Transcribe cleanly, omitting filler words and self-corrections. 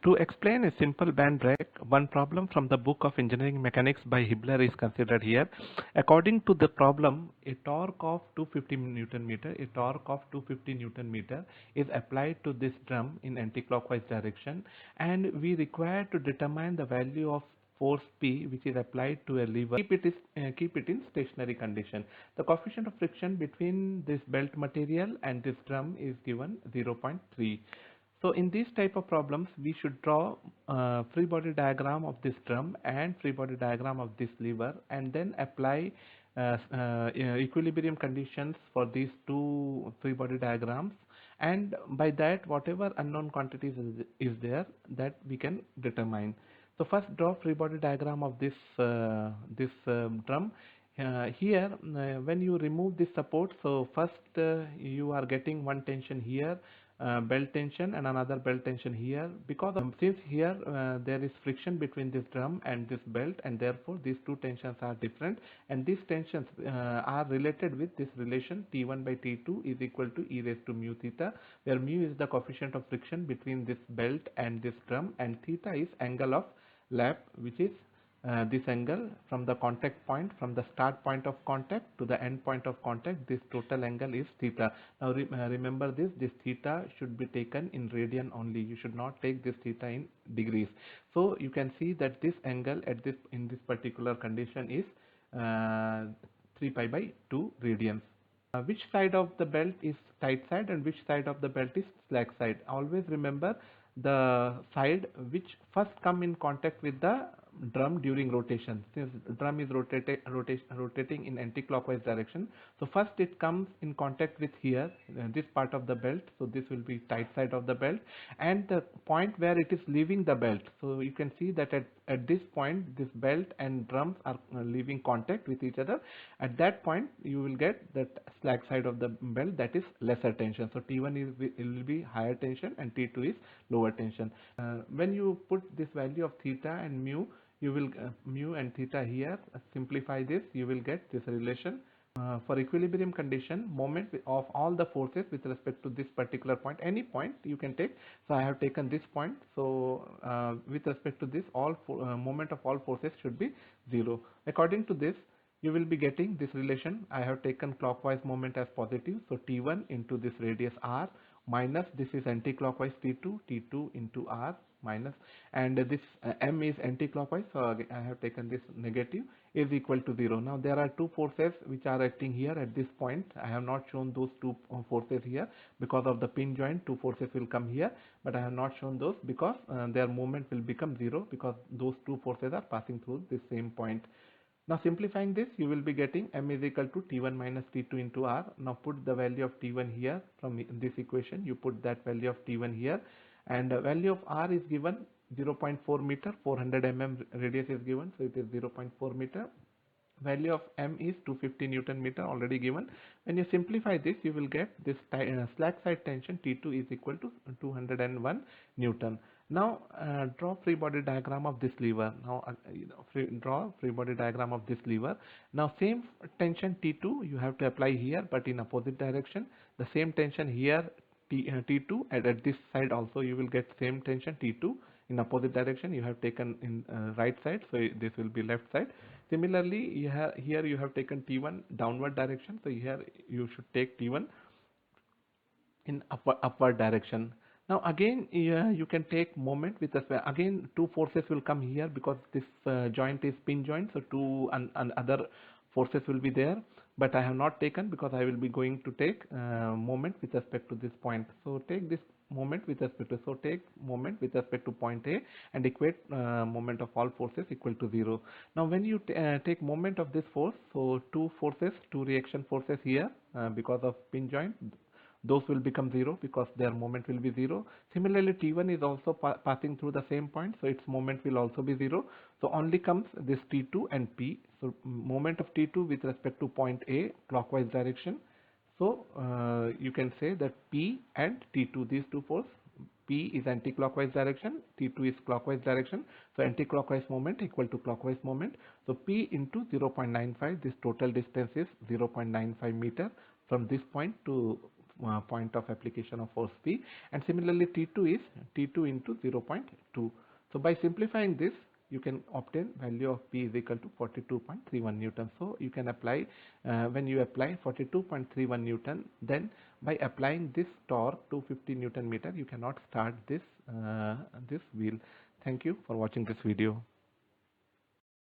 To explain a simple band brake, one problem from the book of engineering mechanics by Hibbeler is considered here. According to the problem, a torque of 250 Newton meter, Newton meter is applied to this drum in anti-clockwise direction, and we require to determine the value of force P which is applied to a lever. Keep it in stationary condition. The coefficient of friction between this belt material and this drum is given 0.3. So in these type of problems, we should draw free body diagram of this drum and free body diagram of this lever, and then apply equilibrium conditions for these two free body diagrams, and by that whatever unknown quantities is there, that we can determine. So first draw free body diagram of this drum. Here when you remove this support, so first you are getting one tension here, belt tension, and another belt tension here, because since here there is friction between this drum and this belt, and therefore these two tensions are different, and these tensions are related with this relation T1 by T2 is equal to e raised to mu theta, where mu is the coefficient of friction between this belt and this drum, and theta is angle of lap, which is this angle from the contact point, from the start point of contact to the end point of contact. This total angle is theta. Now remember this theta should be taken in radian only. You should not take this theta in degrees. So you can see that this angle at this in this particular condition is 3 pi by 2 radians. Which side of the belt is tight side and which side of the belt is slack side? Always remember the side which first come in contact with the drum during rotation. Since drum is rotating in anti-clockwise direction, so first it comes in contact with here, this part of the belt, so this will be tight side of the belt, and the point where it is leaving the belt, so you can see that at this point this belt and drums are leaving contact with each other. At that point you will get that slack side of the belt, that is lesser tension. So T1 will be higher tension and T2 is lower tension. When you put this value of theta and mu, you will mu and theta here, simplify this, you will get this relation. For equilibrium condition, moment of all the forces with respect to this particular point, any point you can take. So I have taken this point, so with respect to this, all moment of all forces should be 0. According to this, you will be getting this relation. I have taken clockwise moment as positive, so T1 into this radius r, minus this is anti-clockwise T2 into r, minus, and this m is anti-clockwise, so I have taken this negative, is equal to 0. Now there are two forces which are acting here at this point. I have not shown those two forces here because of the pin joint. Two forces will come here, but I have not shown those because their moment will become 0, because those two forces are passing through the same point. Now simplifying this, you will be getting m is equal to T1 minus T2 into r. Now put the value of T1 here from this equation. You put that value of T1 here, and the value of r is given 0.4 meter, 400 mm radius is given, so it is 0.4 meter. Value of m is 250 Newton meter, already given. When you simplify this, you will get this slack side tension T2 is equal to 201 Newton. Now draw free body diagram of this lever. Now draw free body diagram of this lever. Now same tension T2 you have to apply here, but in opposite direction. The same tension here T2, and at this side also you will get same tension T2 in opposite direction. You have taken in right side, so this will be left side. Similarly, here you have taken T1 downward direction, so here you should take T1 in upward direction. Now again you can take moment with us. Again two forces will come here because this joint is pin joint, so two and other forces will be there, but I have not taken because I will be going to take moment with respect to this point. So take this moment with respect to, so take moment with respect to point A and equate moment of all forces equal to 0. Now when you take moment of this force, so two forces, two reaction forces here because of pin joint, those will become 0 because their moment will be 0. Similarly, T1 is also passing through the same point, so its moment will also be 0. So only comes this T2 and P. So moment of T2 with respect to point A, clockwise direction. So you can say that P and T2, these two forces, P is anti-clockwise direction, T2 is clockwise direction. So anti-clockwise moment equal to clockwise moment. So P into 0.95, this total distance is 0.95 meter from this point to point of application of force P, and similarly T2 is T2 into 0.2. So by simplifying this, you can obtain value of P is equal to 42.31 Newton. So you can apply, when you apply 42.31 Newton, then by applying this torque 250 Newton meter, you cannot start this this wheel. Thank you for watching this video.